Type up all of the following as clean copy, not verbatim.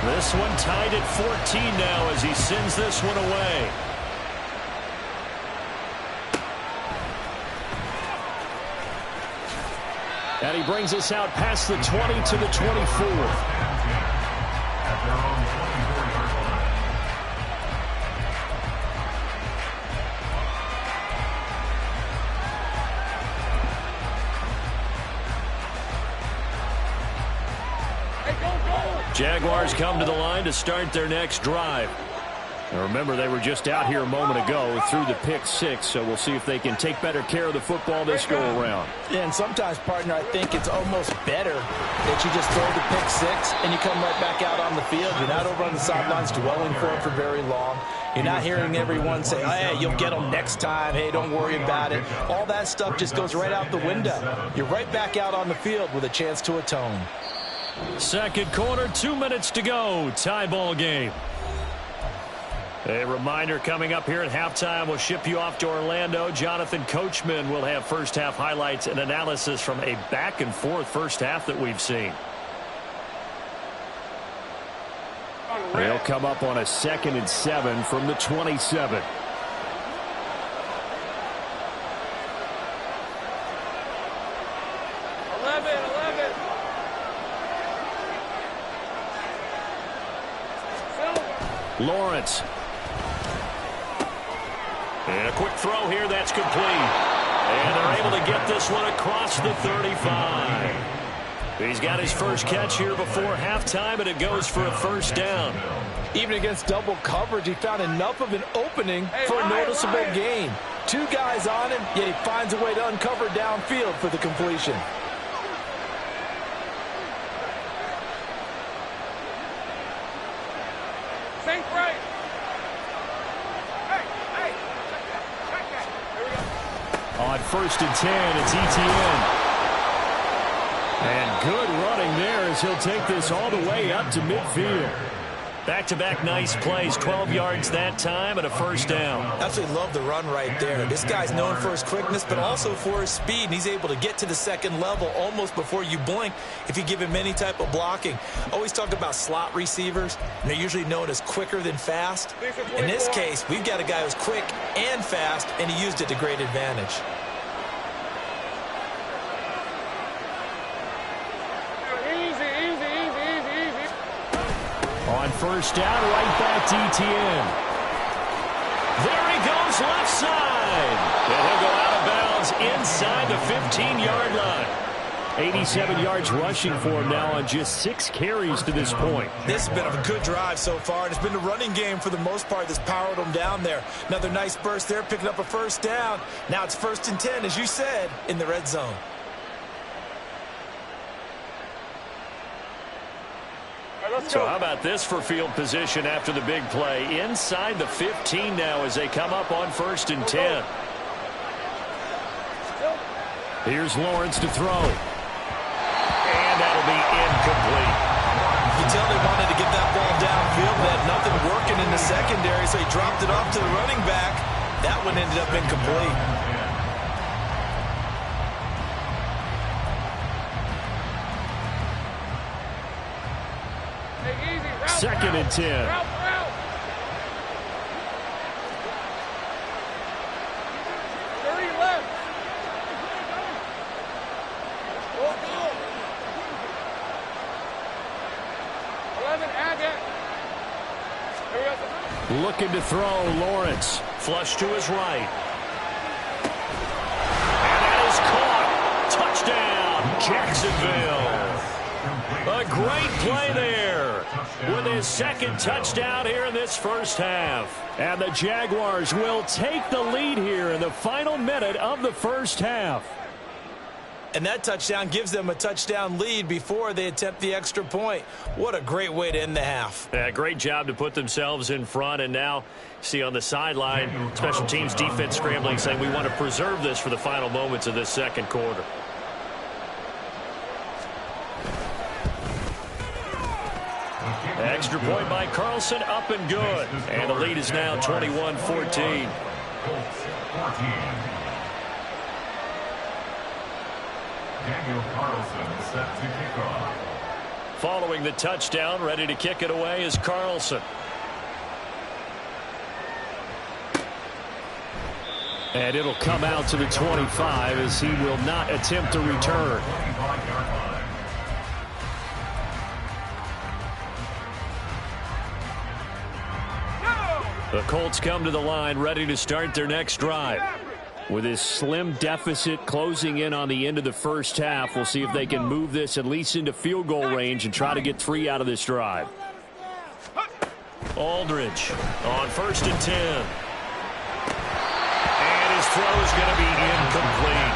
This one tied at 14 now as he sends this one away. And he brings us out past the 20 to the 24. Jaguars come to the line to start their next drive. Now remember, they were just out here a moment ago through the pick six, so we'll see if they can take better care of the football this go-around. Yeah, and sometimes, partner, I think it's almost better that you just throw the pick six and you come right back out on the field. You're not over on the sidelines dwelling for it for very long. You're not hearing everyone say, oh, hey, you'll get them next time. Hey, don't worry about it. All that stuff just goes right out the window. You're right back out on the field with a chance to atone. Second quarter, 2 minutes to go. Tie ball game. A reminder coming up here at halftime. We'll ship you off to Orlando. Jonathan Coachman will have first half highlights and analysis from a back and forth first half that we've seen. They'll come up on a 2nd and 7 from the 27. Lawrence. And a quick throw here, that's complete. And they're able to get this one across the 35. He's got his first catch here before halftime, and it goes for a first down. Even against double coverage, he found enough of an opening for a noticeable gain. 2 guys on him, yet he finds a way to uncover downfield for the completion. On 1st and 10, it's Etienne. And good running there as he'll take this all the way up to midfield. Back-to-back nice plays, 12 yards that time and a first down. Absolutely love the run right there. This guy's known for his quickness, but also for his speed. And he's able to get to the second level almost before you blink if you give him any type of blocking. Always talk about slot receivers, and they're usually known as quicker than fast. In this case, we've got a guy who's quick and fast, and he used it to great advantage. On first down, right back to Etienne. There he goes left side. And he'll go out of bounds inside the 15-yard line. 87 yards rushing for him now on just 6 carries to this point. This has been a good drive so far, and it's been the running game for the most part that's powered him down there. Another nice burst there, picking up a first down. Now it's 1st and 10, as you said, in the red zone. So how about this for field position after the big play? Inside the 15 now as they come up on 1st and 10. Here's Lawrence to throw. And that'll be incomplete. You can tell they wanted to get that ball downfield. They had nothing working in the secondary, so he dropped it off to the running back. That one ended up incomplete. 2nd and 10. Looking to throw, Lawrence. Flush to his right. And that is caught. Touchdown, Jacksonville. A great play there with his 2nd touchdown here in this first half. And the Jaguars will take the lead here in the final minute of the first half. And that touchdown gives them a touchdown lead before they attempt the extra point. What a great way to end the half. Yeah, great job to put themselves in front. And now, see on the sideline, special teams defense scrambling, saying we want to preserve this for the final moments of this second quarter. Extra point by Carlson, up and good. And the lead is now 21-14. Daniel Carlson set to kick off. Following the touchdown, ready to kick it away is Carlson. And it'll come out to the 25 as he will not attempt to return. The Colts come to the line ready to start their next drive. With this slim deficit closing in on the end of the first half, we'll see if they can move this at least into field goal range and try to get 3 out of this drive. Aldridge on 1st and 10. And his throw is going to be incomplete.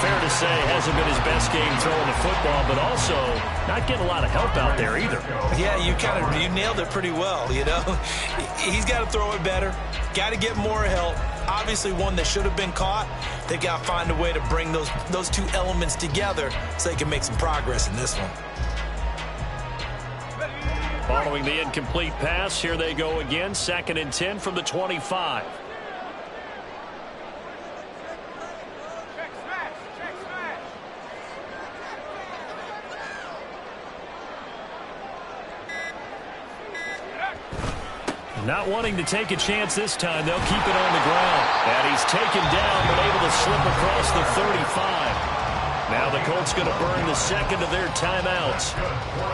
Fair to say, hasn't been his best game throwing the football, but also not getting a lot of help out there either. Yeah, you nailed it pretty well, you know. He's got to throw it better. Got to get more help. Obviously one that should have been caught. They got to find a way to bring those two elements together so they can make some progress in this one. Following the incomplete pass, here they go again. 2nd and 10 from the 25. Not wanting to take a chance this time, they'll keep it on the ground. And he's taken down, but able to slip across the 35. Now the Colts going to burn the second of their timeouts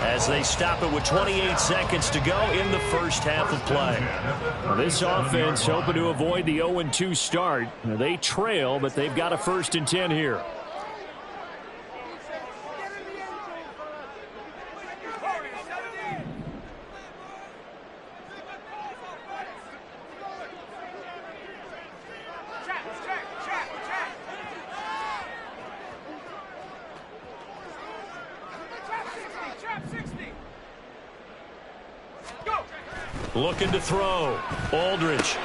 as they stop it with 28 seconds to go in the first half of play. Well, this offense hoping to avoid the 0-2 start. Now, they trail, but they've got a 1st and 10 here. Looking to throw. Aldridge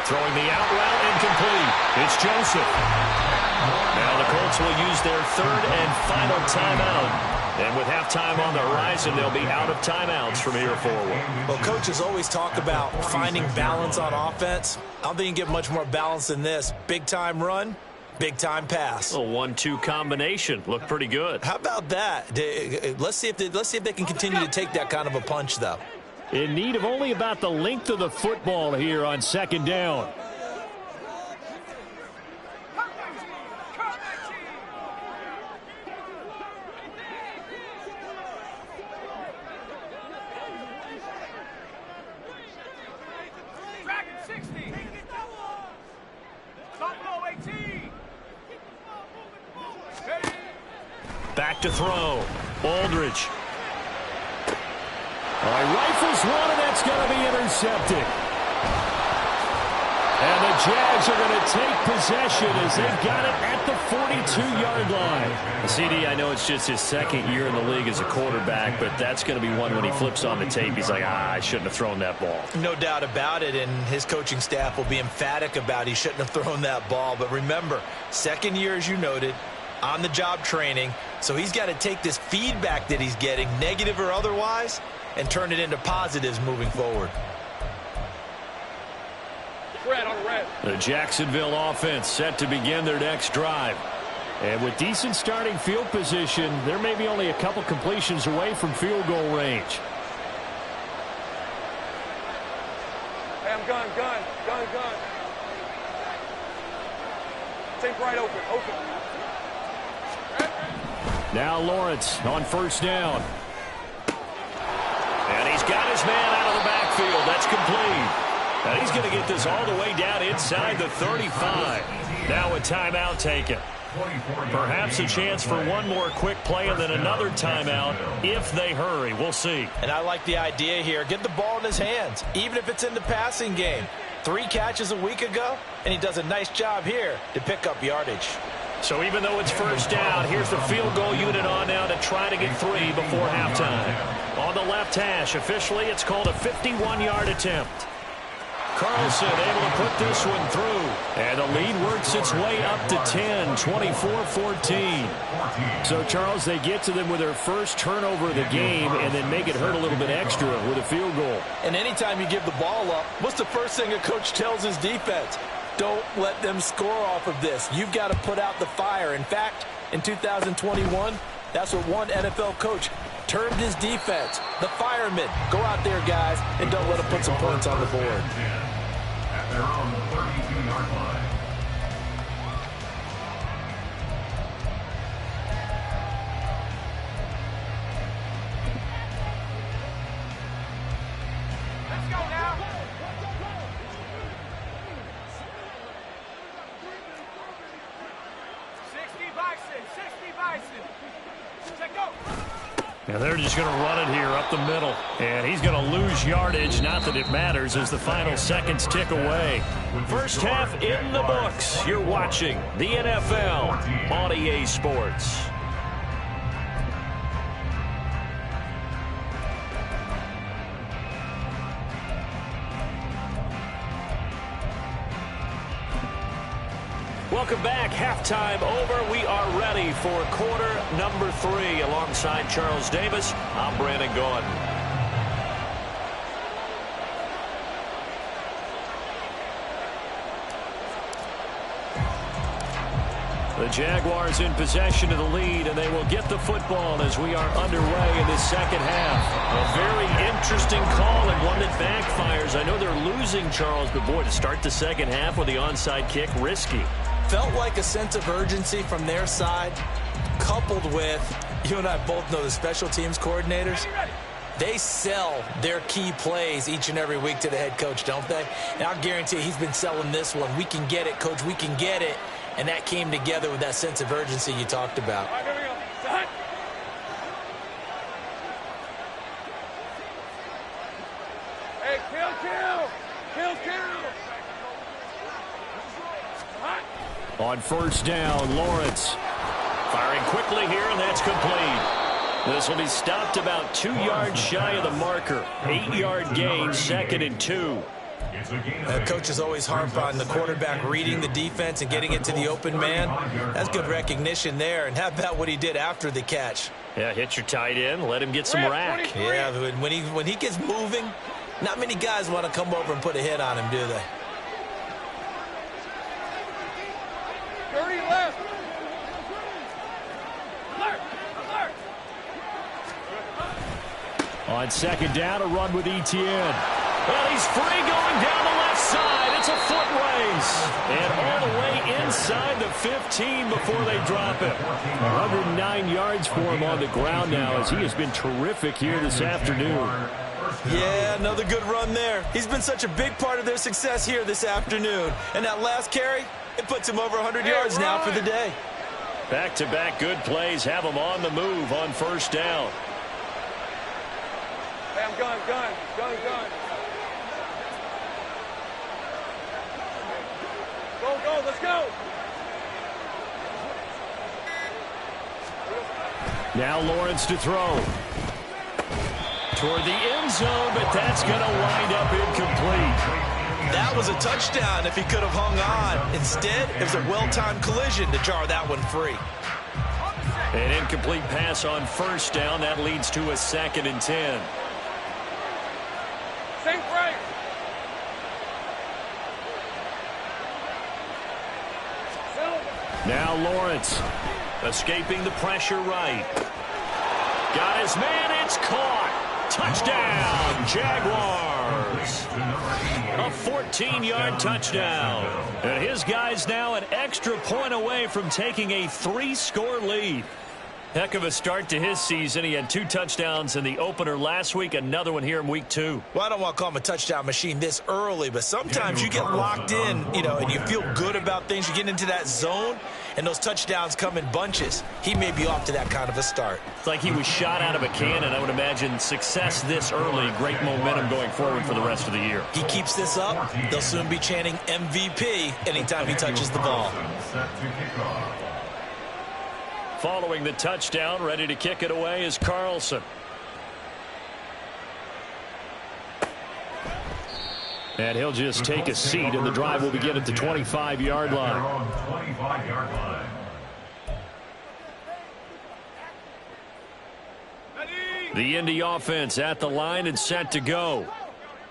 throwing the out route incomplete. It's Joseph. Now the Colts will use their 3rd and final timeout. And with halftime on the horizon, they'll be out of timeouts from here forward. Well, coaches always talk about finding balance on offense. I don't think you can get much more balance than this. Big-time run, big-time pass. A 1-2 combination. Looked pretty good. How about that? Let's see if they can continue to take that kind of a punch, though. In need of only about the length of the football here on 2nd down. Back to throw. Aldridge. All right, rifles one, and that's going to be intercepted. And the Jags are going to take possession as they've got it at the 42-yard line. CD, I know it's just his 2nd year in the league as a quarterback, but that's going to be one when he flips on the tape. He's like, I shouldn't have thrown that ball. No doubt about it, and his coaching staff will be emphatic about he shouldn't have thrown that ball. But remember, 2nd year, as you noted, on-the-job training, so he's got to take this feedback that he's getting, negative or otherwise, and turn it into positives moving forward. The Jacksonville offense set to begin their next drive. And with decent starting field position, there may be only a couple completions away from field goal range. Hey, I'm gun. Take right open. Now Lawrence on 1st down. And he's got his man out of the backfield. That's complete. And he's going to get this all the way down inside the 35. Now a timeout taken. Perhaps a chance for one more quick play and then another timeout if they hurry. We'll see. And I like the idea here. Get the ball in his hands, even if it's in the passing game. 3 catches a week ago, and he does a nice job here to pick up yardage. So even though it's 1st down, here's the field goal unit on now to try to get 3 before halftime. On the left hash, officially it's called a 51-yard attempt. Carlson able to put this one through. And the lead works its way up to 10, 24-14. So, Charles, they get to them with their first turnover of the game and then make it hurt a little bit extra with a field goal. And anytime you give the ball up, what's the first thing a coach tells his defense? Don't let them score off of this. You've got to put out the fire. In fact, in 2021, that's what one NFL coach termed his defense. The firemen. Go out there, guys, and don't let them put some points on the board. At their own 32-yard line. And they're just going to run it here up the middle. And he's going to lose yardage. Not that it matters as the final seconds tick away. First half in the books. You're watching the NFL on EA Sports. Welcome back. Halftime over. We are ready for quarter number 3. Alongside Charles Davis, I'm Brandon Gordon. The Jaguars in possession of the lead, and they will get the football as we are underway in this second half. A very interesting call and one that backfires. I know they're losing, Charles, but boy, to start the second half with the onside kick, risky. Felt like a sense of urgency from their side, coupled with, you and I both know the special teams coordinators, they sell their key plays each and every week to the head coach, don't they? And I'll guarantee he's been selling this one. We can get it, coach, we can get it. And that came together with that sense of urgency you talked about. All right, here we go. Set. Hey, kill. Hot. On first down, Lawrence firing quickly here, and that's complete. This will be stopped about 2 yards shy of the marker. 8-yard gain, 2nd and 2. Coaches always harp on the quarterback reading the defense and getting it to the open man. That's good recognition there. And how about what he did after the catch? Yeah, hit your tight end, let him get some rack. Yeah, when he gets moving, not many guys want to come over and put a hit on him, do they? 30 left. On second down, a run with Etienne. Well, he's free going down the left side. It's a foot race. And all the way inside the 15 before they drop it. 109 yards for him on the ground now as he has been terrific here this afternoon. Yeah, another good run there. He's been such a big part of their success here this afternoon. And that last carry, it puts him over 100 yards now for the day. Back-to-back good plays have him on the move on first down. Hey, I'm gun. Go, let's go. Now Lawrence to throw. Toward the end zone, but that's going to wind up incomplete. That was a touchdown if he could have hung on. Instead, it was a well-timed collision to jar that one free. An incomplete pass on first down. That leads to a 2nd and 10. Same frame. Now Lawrence escaping the pressure right. Got his man. It's caught. Touchdown, Jaguars. A 14-yard touchdown. And his guy's now an extra point away from taking a 3-score lead. Heck of a start to his season. He had 2 touchdowns in the opener last week, another one here in week 2. Well, I don't want to call him a touchdown machine this early, but sometimes you get locked in, and you feel good about things. You get into that zone, and those touchdowns come in bunches. He may be off to that kind of a start. It's like he was shot out of a cannon. I would imagine success this early, great momentum going forward for the rest of the year. He keeps this up, they'll soon be chanting MVP anytime he touches the ball. Following the touchdown, ready to kick it away is Carlson. And he'll just take a seat, and the drive will begin at the 25-yard line. The Indy offense at the line and set to go.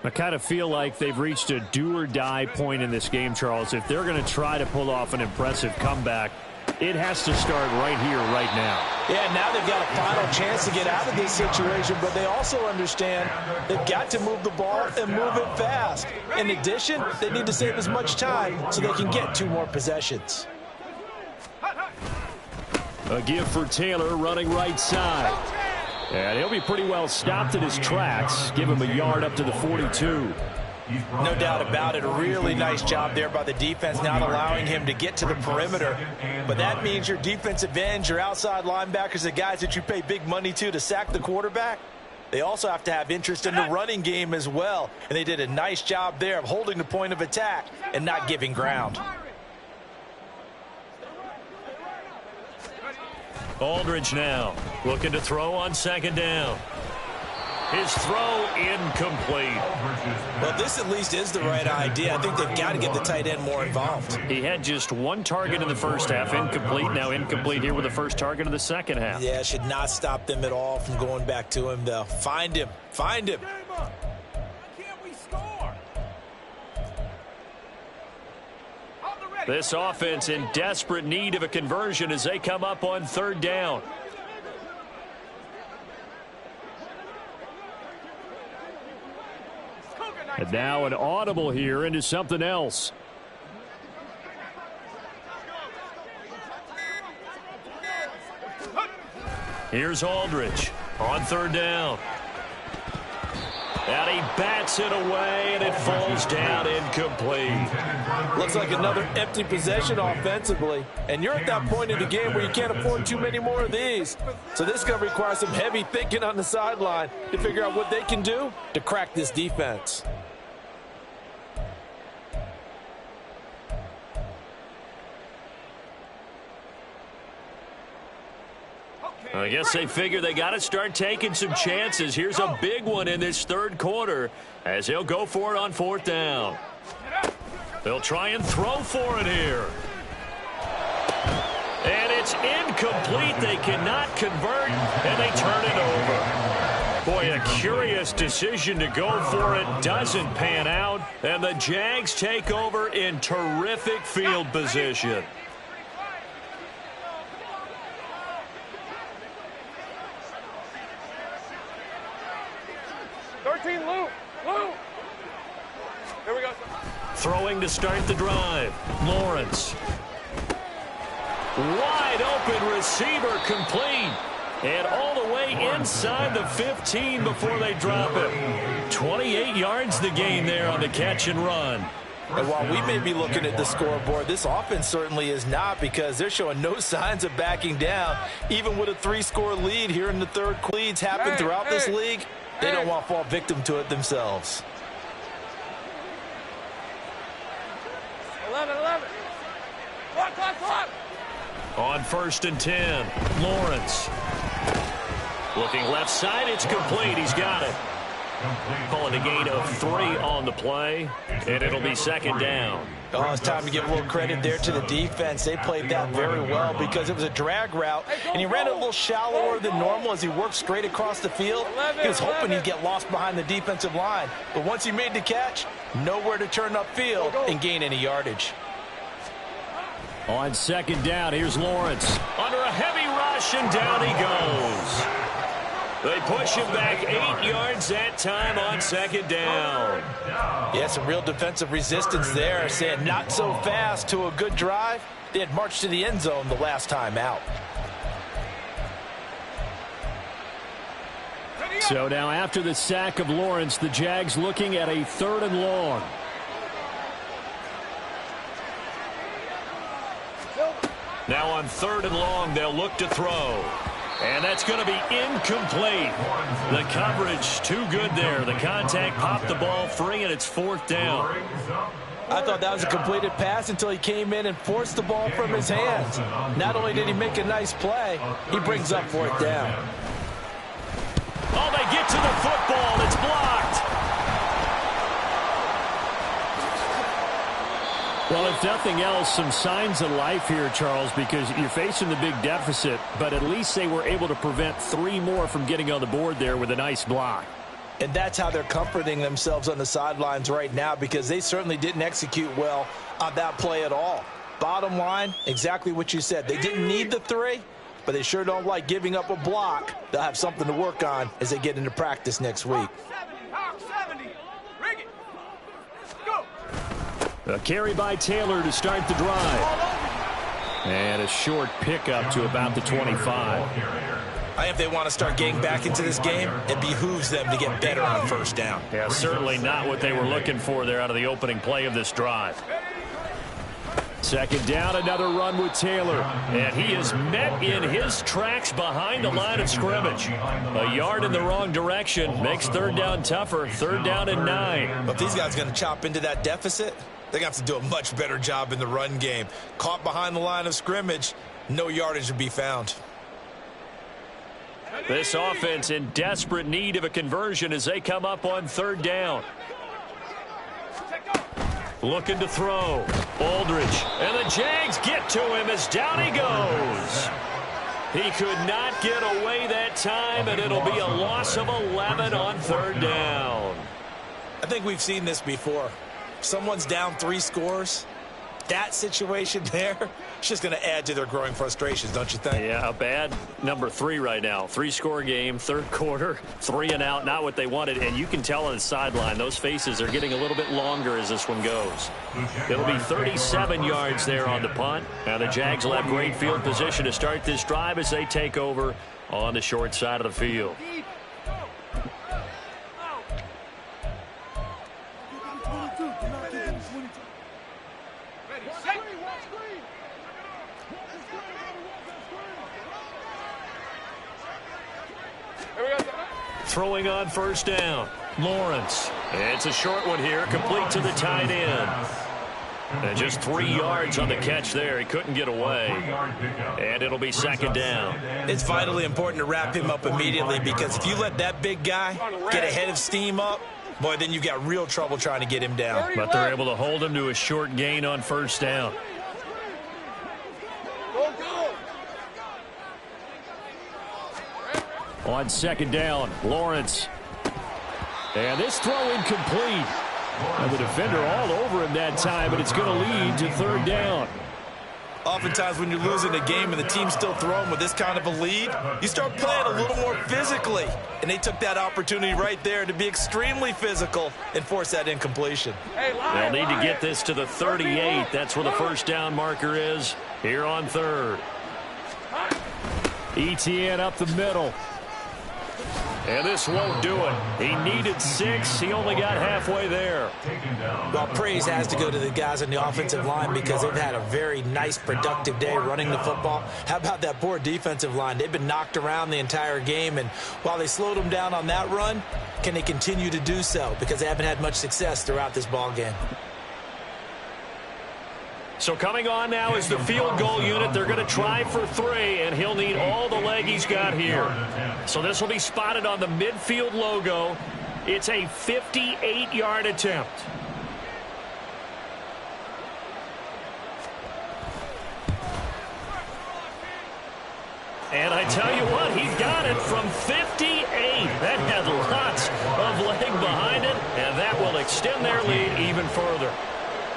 I kind of feel like they've reached a do-or-die point in this game, Charles. If they're going to try to pull off an impressive comeback, It has to start right here, right now. Yeah, now they've got a final chance to get out of this situation, but they also understand they've got to move the ball and move it fast. In addition, they need to save as much time so they can get 2 more possessions. A give for Taylor running right side. And he'll be pretty well stopped in his tracks. Give him a yard up to the 42. No doubt about it. A really nice job there by the defense, not allowing him to get to the perimeter. But that means your defensive ends, your outside linebackers, the guys that you pay big money to sack the quarterback, they also have to have interest in the running game as well. And they did a nice job there of holding the point of attack and not giving ground. Aldridge now looking to throw on second down. His throw incomplete. Well, this at least is the right idea. I think they've got to get the tight end more involved. He had just 1 target in the first half, incomplete. Now incomplete here with the first target of the second half. Yeah, should not stop them at all from going back to him, though. Find him. Find him. This offense in desperate need of a conversion as they come up on third down. And now an audible here into something else. Here's Aldridge on third down. And he bats it away, and it falls down incomplete. Looks like another empty possession offensively. And you're at that point in the game where you can't afford too many more of these. So this is going to require some heavy thinking on the sideline to figure out what they can do to crack this defense. I guess they figure they got to start taking some chances. Here's a big one in this third quarter as he'll go for it on fourth down. They'll try and throw for it here. And it's incomplete. They cannot convert, and they turn it over. Boy, a curious decision to go for it. Doesn't pan out, and the Jags take over in terrific field position. 13, Lou. Here we go. Throwing to start the drive. Lawrence. Wide open receiver complete. And all the way inside the 15 before they drop it. 28 yards the gain there on the catch and run. And while we may be looking at the scoreboard, this offense certainly is not, because they're showing no signs of backing down. Even with a 3-score lead here in the third, leads happen throughout this league. They don't want to fall victim to it themselves. 11. Clock. On 1st and 10, Lawrence. Looking left side, it's complete. He's got it. Calling a gain of 3 on the play, and it'll be second down. Oh, it's time to give a little credit there to the defense. They played that very well because it was a drag route, and he ran it a little shallower than normal as he worked straight across the field. He was hoping he'd get lost behind the defensive line, but once he made the catch, nowhere to turn upfield and gain any yardage. On second down, here's Lawrence. Under a heavy rush, and down he goes. They push him back 8 yards that time on second down. Yeah, some real defensive resistance there, saying not so fast to a good drive. They had marched to the end zone the last time out. So now after the sack of Lawrence, the Jags looking at a 3rd and long. Now on 3rd and long, they'll look to throw. And that's going to be incomplete. The coverage too good there. The contact popped the ball free, and it's 4th down. I thought that was a completed pass until he came in and forced the ball from his hands. Not only did he make a nice play, he brings up 4th down. Oh, they get to the football. It's blocked. Well, if nothing else, some signs of life here, Charles, because you're facing the big deficit, but at least they were able to prevent 3 more from getting on the board there with a nice block. And that's how they're comforting themselves on the sidelines right now, because they certainly didn't execute well on that play at all. Bottom line, exactly what you said. They didn't need the 3, but they sure don't like giving up a block. They'll have something to work on as they get into practice next week. A carry by Taylor to start the drive. And a short pickup to about the 25. I think if they want to start getting back into this game, it behooves them to get better on first down. Yeah, certainly not what they were looking for there out of the opening play of this drive. Second down, another run with Taylor. And he is met in his tracks behind the line of scrimmage. A yard in the wrong direction makes third down tougher. Third down and 9. But these guys are going to chop into that deficit. They're going to have to do a much better job in the run game. Caught behind the line of scrimmage, no yardage to be found. This offense in desperate need of a conversion as they come up on third down. Looking to throw. Aldridge. And the Jags get to him as down he goes. He could not get away that time, and it'll be a loss of 11 on third down. I think we've seen this before. Someone's down 3 scores. That situation there, it's just going to add to their growing frustrations, don't you think? Yeah, a bad number 3 right now. 3-score game, third quarter, 3 and out, not what they wanted. And you can tell on the sideline, those faces are getting a little bit longer as this one goes. It'll be 37 yards there on the punt. Now the Jags will have great field position to start this drive as they take over on the short side of the field. Throwing on first down. Lawrence. It's a short one here, complete to the tight end. And just 3 yards on the catch there. He couldn't get away. And it'll be second down. It's vitally important to wrap him up immediately, because if you let that big guy get ahead of steam up, boy, then you've got real trouble trying to get him down. But they're able to hold him to a short gain on first down. On second down, Lawrence. And this throw incomplete. And the defender all over him that time, but it's going to lead to third down. Oftentimes when you're losing a game and the team's still throwing with this kind of a lead, you start playing a little more physically. And they took that opportunity right there to be extremely physical and force that incompletion. They'll need to get this to the 38. That's where the first down marker is here on third. ETN up the middle. And this won't do it. He needed 6. He only got halfway there. Well, praise has to go to the guys on the offensive line, because they've had a very nice, productive day running the football. How about that poor defensive line? They've been knocked around the entire game, and while they slowed them down on that run, can they continue to do so? Because they haven't had much success throughout this ball game. So coming on now is the field goal unit. They're going to try for 3, and he'll need all the leg he's got here. So this will be spotted on the midfield logo. It's a 58-yard attempt. And I tell you what, he got it from 58. That had lots of leg behind it, and that will extend their lead even further.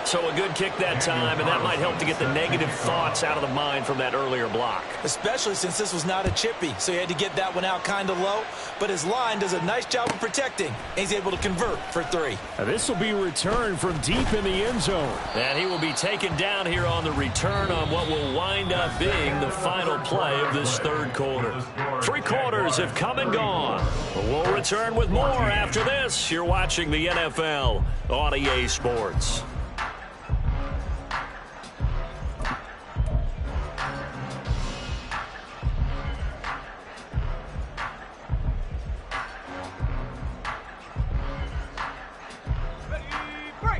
So a good kick that time, and that might help to get the negative thoughts out of the mind from that earlier block. Especially since this was not a chippy, so he had to get that one out kind of low. But his line does a nice job of protecting, and he's able to convert for 3. Now this will be returned from deep in the end zone. And he will be taken down here on the return on what will wind up being the final play of this third quarter. 3 quarters have come and gone. We'll return with more after this. You're watching the NFL on EA Sports.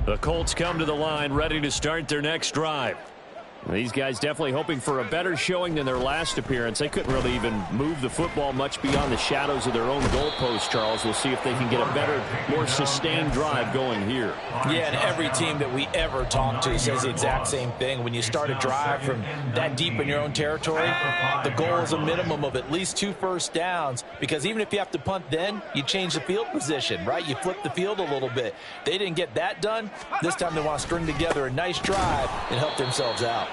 The Colts come to the line ready to start their next drive. These guys definitely hoping for a better showing than their last appearance. They couldn't really even move the football much beyond the shadows of their own goalpost, Charles. We'll see if they can get a better, more sustained drive going here. Yeah, and every team that we ever talk to says the exact same thing. When you start a drive from that deep in your own territory, the goal is a minimum of at least 2 first downs, because even if you have to punt then, you change the field position, right? You flip the field a little bit. They didn't get that done. This time they want to string together a nice drive and help themselves out.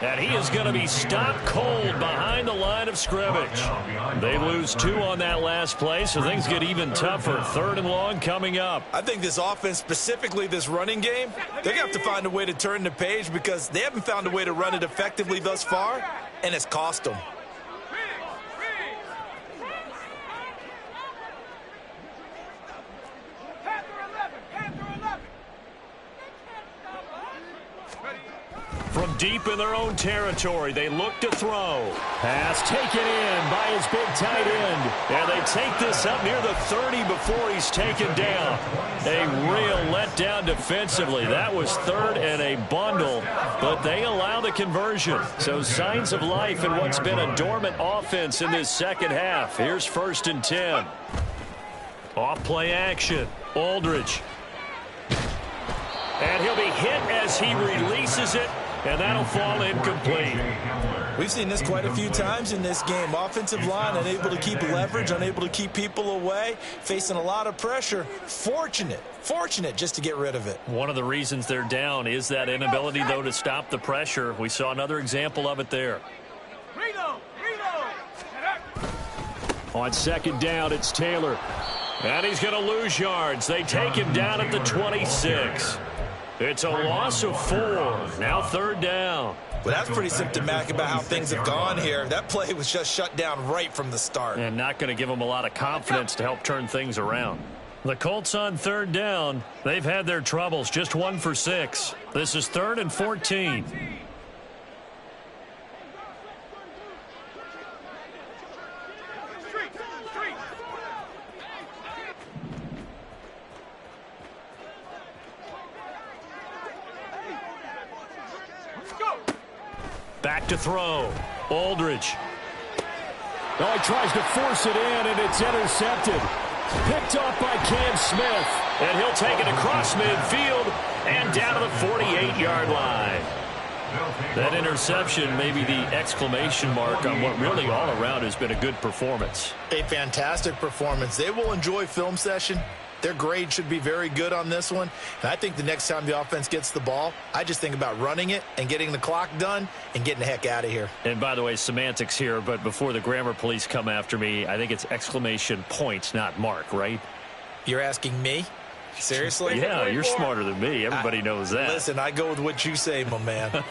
And he is going to be stopped cold behind the line of scrimmage. They lose 2 on that last play, so things get even tougher. 3rd and long coming up. I think this offense, specifically this running game, they're going to have to find a way to turn the page because they haven't found a way to run it effectively thus far, and it's cost them. From deep in their own territory, they look to throw. Pass taken in by his big tight end. And they take this up near the 30 before he's taken down. A real letdown defensively. That was 3rd and a bundle, but they allow the conversion. So signs of life in what's been a dormant offense in this second half. Here's 1st and 10. Off play action. Aldridge. And he'll be hit as he releases it. And that'll fall incomplete. We've seen this quite a few times in this game. Offensive line unable to keep leverage, unable to keep people away, facing a lot of pressure. Fortunate just to get rid of it. One of the reasons they're down is that inability, though, to stop the pressure. We saw another example of it there. On 2nd down, it's Taylor. And he's going to lose yards. They take him down at the 26. It's a loss of 4. Now 3rd down. Well, that's pretty symptomatic about how things have gone here. That play was just shut down right from the start. And not going to give them a lot of confidence to help turn things around. The Colts on 3rd down. They've had their troubles. Just 1 for 6. This is 3rd and 14. Back to throw. Aldridge. Oh, he tries to force it in, and it's intercepted. Picked off by Cam Smith. And he'll take it across midfield and down to the 48-yard line. That interception may be the exclamation mark on what really all around has been a good performance. A fantastic performance. They will enjoy film session. Their grade should be very good on this one. And I think the next time the offense gets the ball, I just think about running it and getting the clock done and getting the heck out of here. And by the way, semantics here, but before the grammar police come after me, I think it's exclamation point, not mark, right? You're asking me? Seriously? Yeah, you're smarter than me. Everybody knows that. Listen, I go with what you say, my man.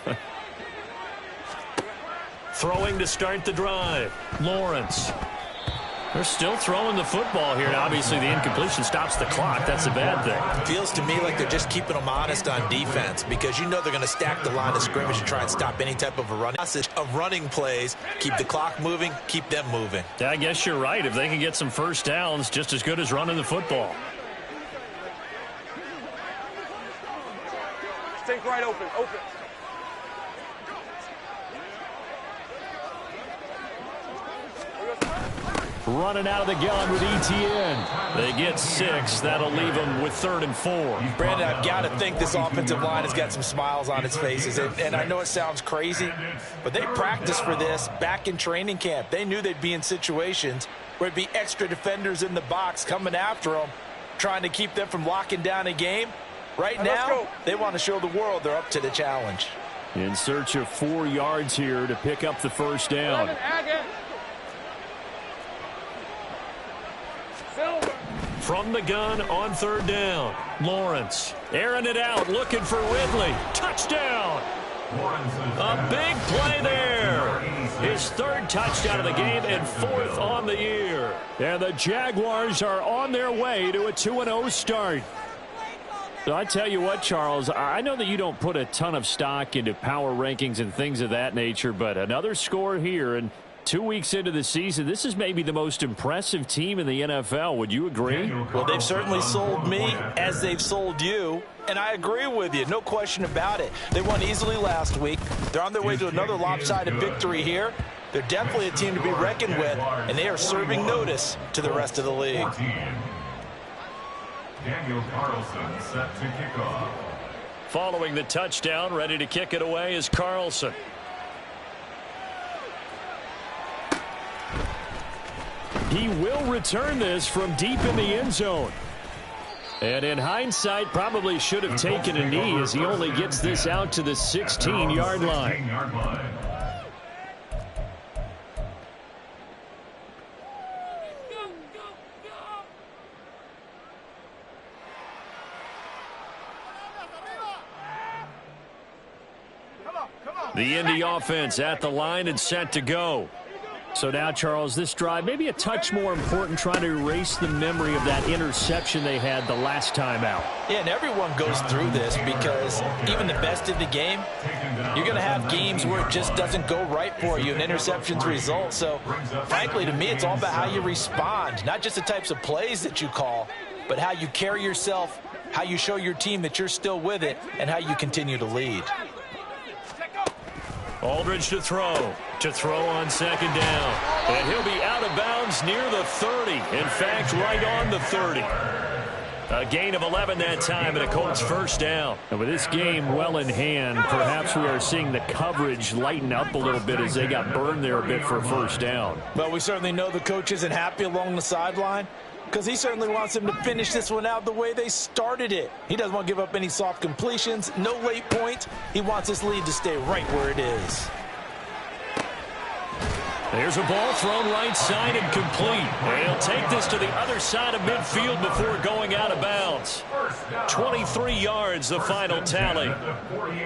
Throwing to start the drive. Lawrence. They're still throwing the football here. And obviously, the incompletion stops the clock. That's a bad thing. Feels to me like they're just keeping them honest on defense because you know they're going to stack the line of scrimmage and try and stop any type of a running. Of running plays, keep the clock moving, keep them moving. Yeah, I guess you're right. If they can get some first downs, just as good as running the football. Think right open. Running out of the gun with ETN. They get 6. That'll leave them with 3rd and 4. Brandon, I've got to think this offensive line has got some smiles on its faces. And I know it sounds crazy, but they practiced for this back in training camp. They knew they'd be in situations where it'd be extra defenders in the box coming after them, trying to keep them from locking down a game. Right now, they want to show the world they're up to the challenge. In search of 4 yards here to pick up the first down. From the gun on 3rd down. Lawrence airing it out, looking for Ridley. Touchdown. A big play there. His 3rd touchdown of the game and 4th on the year. And the Jaguars are on their way to a 2-0 start. So I tell you what, Charles, I know that you don't put a ton of stock into power rankings and things of that nature, but another score here, and 2 weeks into the season, this is maybe the most impressive team in the NFL. Would you agree? Well, they've certainly sold me as they've sold you, and I agree with you. No question about it. They won easily last week. They're on their way to another lopsided victory here. They're definitely a team to be reckoned with, and they are serving notice to the rest of the league. Daniel Carlson set to kick off. Following the touchdown, ready to kick it away is Carlson. He will return this from deep in the end zone. And in hindsight, probably should have taken a knee as he only gets this out to the 16-yard line. The Indy offense at the line and set to go. So now, Charles, this drive maybe a touch more important, trying to erase the memory of that interception they had the last time out. Yeah, and everyone goes through this because even the best in the game, you're going to have games where it just doesn't go right for you and interceptions result. So, frankly, to me, it's all about how you respond, not just the types of plays that you call, but how you carry yourself, how you show your team that you're still with it, and how you continue to lead. Aldridge to throw on second down. And he'll be out of bounds near the 30. In fact, right on the 30. A gain of 11 that time and a Colts first down. And with this game well in hand, perhaps we are seeing the coverage lighten up a little bit as they got burned there a bit for a first down. Well, we certainly know the coach isn't happy along the sideline because he certainly wants them to finish this one out the way they started it. He doesn't want to give up any soft completions, no late points. He wants this lead to stay right where it is. There's a ball thrown right side and complete. They'll take this to the other side of midfield before going out of bounds. 23 yards, the final tally.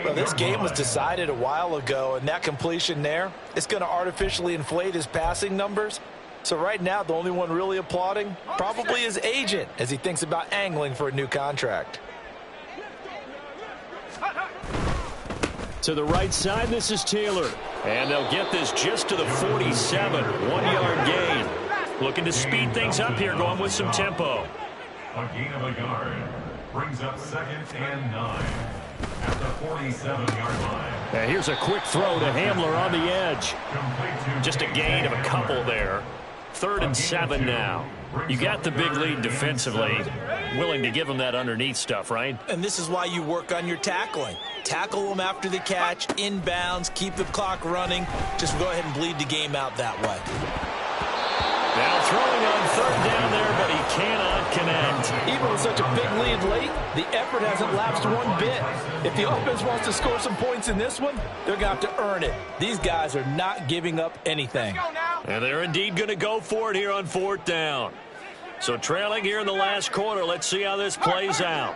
Well, this game was decided a while ago, and that completion there, it's going to artificially inflate his passing numbers. So right now, the only one really applauding probably his agent as he thinks about angling for a new contract. To the right side, this is Taylor. And they'll get this just to the 47. 1-yard gain. Looking to speed things up here, going with some tempo. A gain of a yard brings up 2nd and 9 at the 47-yard line. And here's a quick throw to Hamler on the edge. Just a gain of a couple there. 3rd and 7 now. You got the big lead defensively. Willing to give them that underneath stuff, right? And this is why you work on your tackling. Tackle them after the catch, inbounds, keep the clock running. Just go ahead and bleed the game out that way. Now throwing on 3rd down there, but he cannot connect. Even with such a big lead late, the effort hasn't lapsed one bit. If the offense wants to score some points in this one, they're going to have to earn it. These guys are not giving up anything. And they're indeed going to go for it here on 4th down. So trailing here in the last quarter, let's see how this plays out.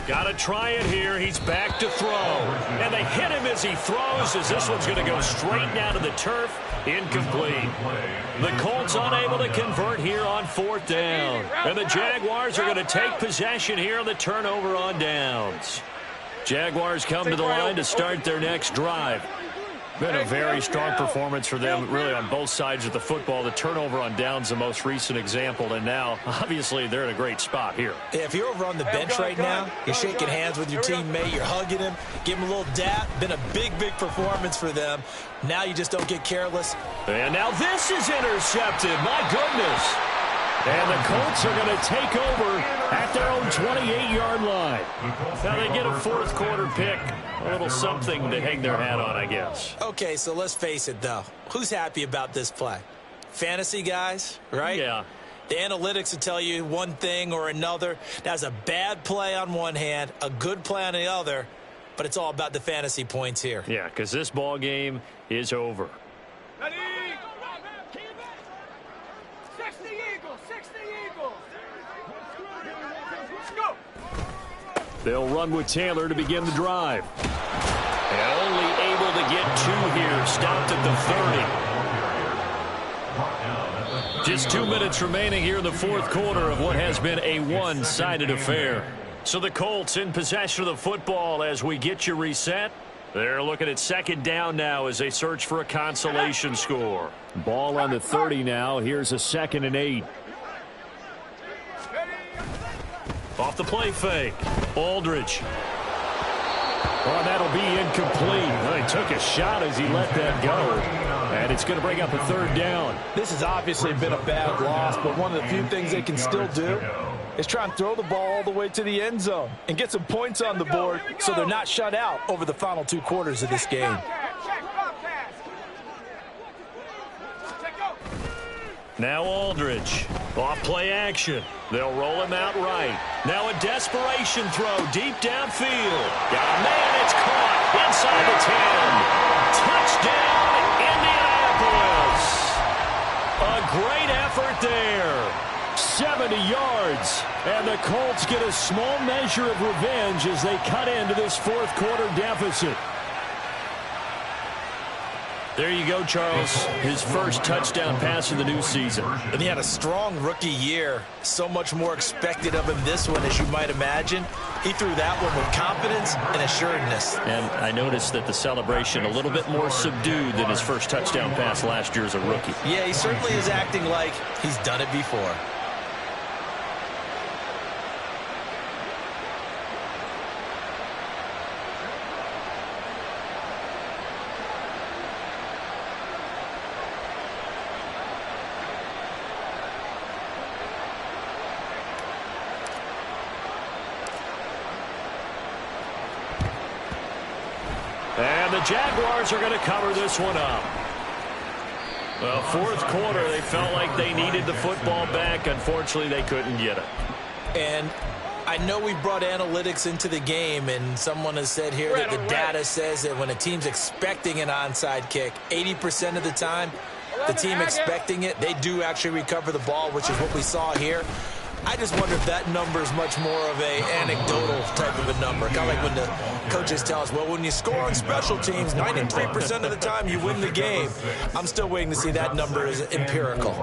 Got to try it here. He's back to throw. And they hit him as he throws, as this one's going to go straight down to the turf. Incomplete. The Colts unable to convert here on 4th down. And the Jaguars are going to take possession here on the turnover on downs. Jaguars come to the line to start their next drive. Been a very strong performance for them, really, on both sides of the football. The turnover on downs, the most recent example, and now, obviously, they're in a great spot here. If you're over on the bench right now, you're shaking hands with your teammate, you're hugging him, give him a little dap. Been a big performance for them. Now you just don't get careless. And now this is intercepted. My goodness. And the Colts are going to take over at their own 28-yard line. Now they get a 4th quarter pick. A little something to hang their hat on, I guess. Okay, so let's face it, though. Who's happy about this play? Fantasy guys, right? Yeah. The analytics will tell you one thing or another. That's a bad play on one hand, a good play on the other, but it's all about the fantasy points here. Yeah, because this ball game is over. Ready? 60 Eagles, 60 Eagles. Let's go. They'll run with Taylor to begin the drive. And only able to get 2 here. Stopped at the 30. Just 2 minutes remaining here in the 4th quarter of what has been a one-sided affair. So the Colts in possession of the football as we get you reset. They're looking at 2nd down now as they search for a consolation score. Ball on the 30 now. Here's a 2nd and 8. Off the play fake. Aldridge. Oh, that'll be incomplete. Well, he took a shot as he let that go. And it's going to bring up a 3rd down. This has obviously been a bad loss, but one of the few things they can still do is try and throw the ball all the way to the end zone and get some points on the board so they're not shut out over the final 2 quarters of this game. Now Aldridge. Off play action. They'll roll him out right. Now a desperation throw deep downfield. Got a man. It's caught inside the 10. Touchdown, Indianapolis. A great effort there. 70 yards. And the Colts get a small measure of revenge as they cut into this fourth quarter deficit. There you go, Charles. His first touchdown pass of the new season. And he had a strong rookie year. So much more expected of him this one, as you might imagine. He threw that one with confidence and assuredness. And I noticed that the celebration a little bit more subdued than his first touchdown pass last year as a rookie. Yeah, he certainly is acting like he's done it before. And the Jaguars are going to cover this one up. Well, fourth quarter, they felt like they needed the football back. Unfortunately, they couldn't get it. And I know we brought analytics into the game, and someone has said here that the data says that when a team's expecting an onside kick, 80% of the time, the team expecting it, they do actually recover the ball, which is what we saw here. I just wonder if that number is much more of a anecdotal type of a number. Kind of like when the coaches tell us, well, when you score on special teams, 93% of the time you win the game. I'm still waiting to see that number is empirical.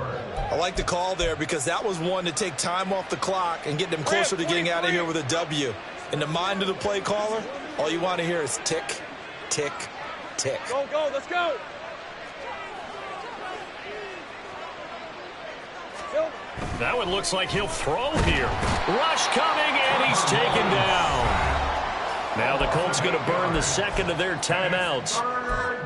I like the call there because that was one to take time off the clock and get them closer to getting out of here with a W. In the mind of the play caller, all you want to hear is tick, tick, tick. Go, go, let's go. That one looks like he'll throw here. Rush coming, and he's taken down. Now the Colts going to burn the second of their timeouts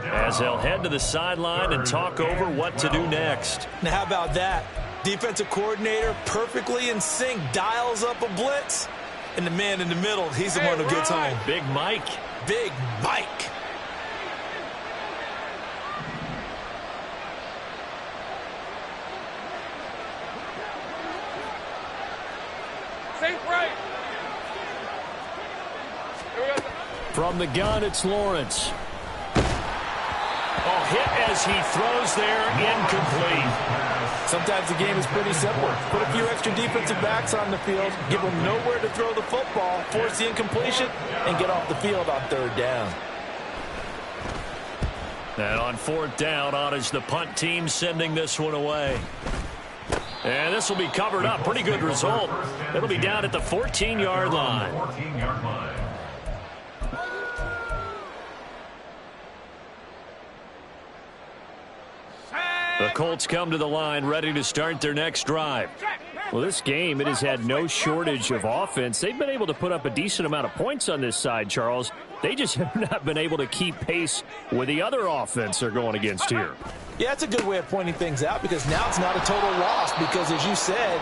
as they'll head to the sideline and talk over what to do next. Now, how about that? Defensive coordinator perfectly in sync, dials up a blitz. And the man in the middle, he's the one who gets home. Big Mike. Big Mike. From the gun, it's Lawrence. Oh, hit as he throws there, incomplete. Sometimes the game is pretty simple. Put a few extra defensive backs on the field, give them nowhere to throw the football, force the incompletion, and get off the field on third down. And on fourth down, on is the punt team sending this one away. And this will be covered up. Pretty good result. It'll be down at the 14-yard line. 14-yard line. The Colts come to the line ready to start their next drive. Well, this game, it has had no shortage of offense. They've been able to put up a decent amount of points on this side, Charles. They just have not been able to keep pace with the other offense they're going against here. Yeah, that's a good way of pointing things out because now it's not a total loss because, as you said,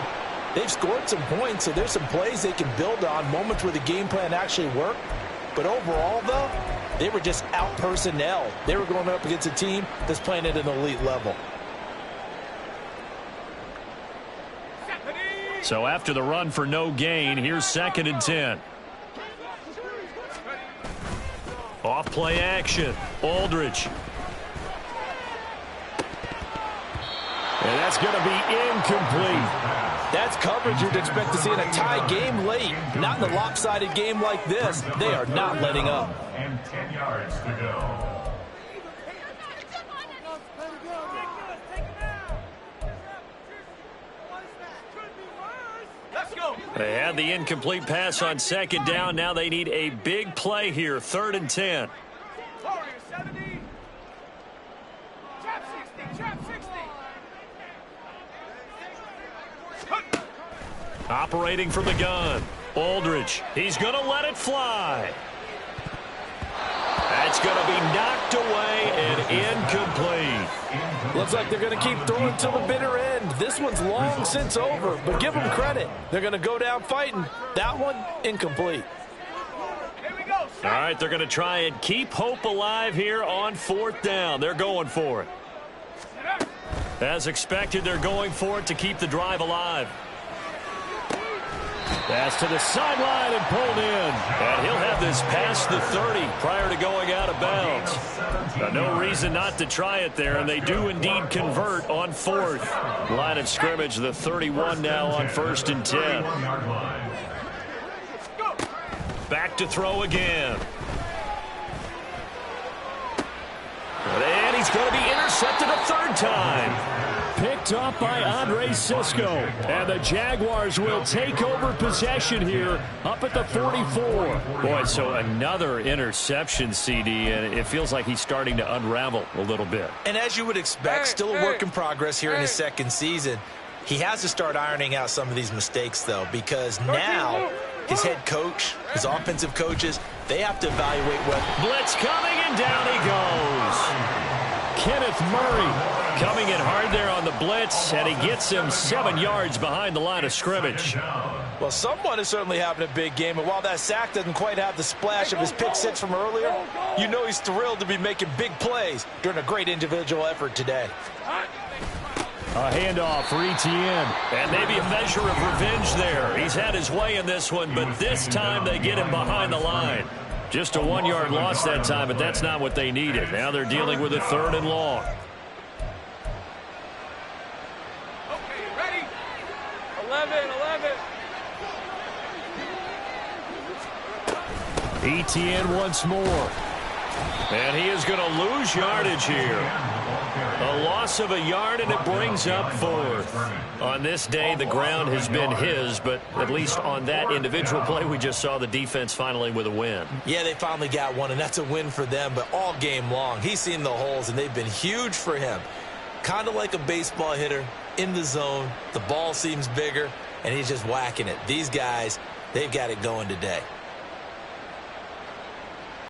they've scored some points, so there's some plays they can build on, moments where the game plan actually worked. But overall, though, they were just out-personnel. They were going up against a team that's playing at an elite level. So after the run for no gain, here's 2nd and 10. Off play action. Aldridge. And that's going to be incomplete. That's coverage you'd expect to see in a tie game late. Not in a lopsided game like this. They are not letting up. And 10 yards to go. They had the incomplete pass on 2nd down. Now they need a big play here. 3rd and 10. Operating from the gun. Aldridge. He's going to let it fly. That's going to be knocked away and incomplete. Looks like they're going to keep throwing till the bitter end. This one's long since over, but give them credit. They're going to go down fighting. That one, incomplete. All right, they're going to try and keep hope alive here on 4th down. They're going for it. As expected, they're going for it to keep the drive alive. Pass to the sideline and pulled in. And he'll have this past the 30 prior to going out of bounds. No reason not to try it there, and they do indeed convert on 4th. Line of scrimmage, the 31 now on 1st and 10. Back to throw again. And he's going to be intercepted a 3rd time. Picked up by Andre Sisco. And the Jaguars will take over possession here up at the 44. Boy, so another interception, CD, and it feels like he's starting to unravel a little bit. And as you would expect, still a work in progress here in his 2nd season. He has to start ironing out some of these mistakes, though, because now his head coach, his offensive coaches, they have to evaluate what... Blitz coming, and down he goes. Kenneth Murray coming in hard there on the blitz, and he gets him 7 yards behind the line of scrimmage. Well, someone is certainly having a big game, and while that sack doesn't quite have the splash of his pick 6 from earlier, you know he's thrilled to be making big plays during a great individual effort today. A handoff for Etienne, and maybe a measure of revenge there. He's had his way in this one, but this time they get him behind the line. Just a 1-yard loss that time, but that's not what they needed. Now they're dealing with a 3rd and long. Okay, ready? 11. Etienne once more. And he is going to lose yardage here. A loss of a yard, and it brings up 4th. On this day, the ground has been his, but at least on that individual play, we just saw the defense finally with a win. Yeah, they finally got one, and that's a win for them, but all game long, he's seen the holes, and they've been huge for him. Kind of like a baseball hitter in the zone. The ball seems bigger, and he's just whacking it. These guys, they've got it going today.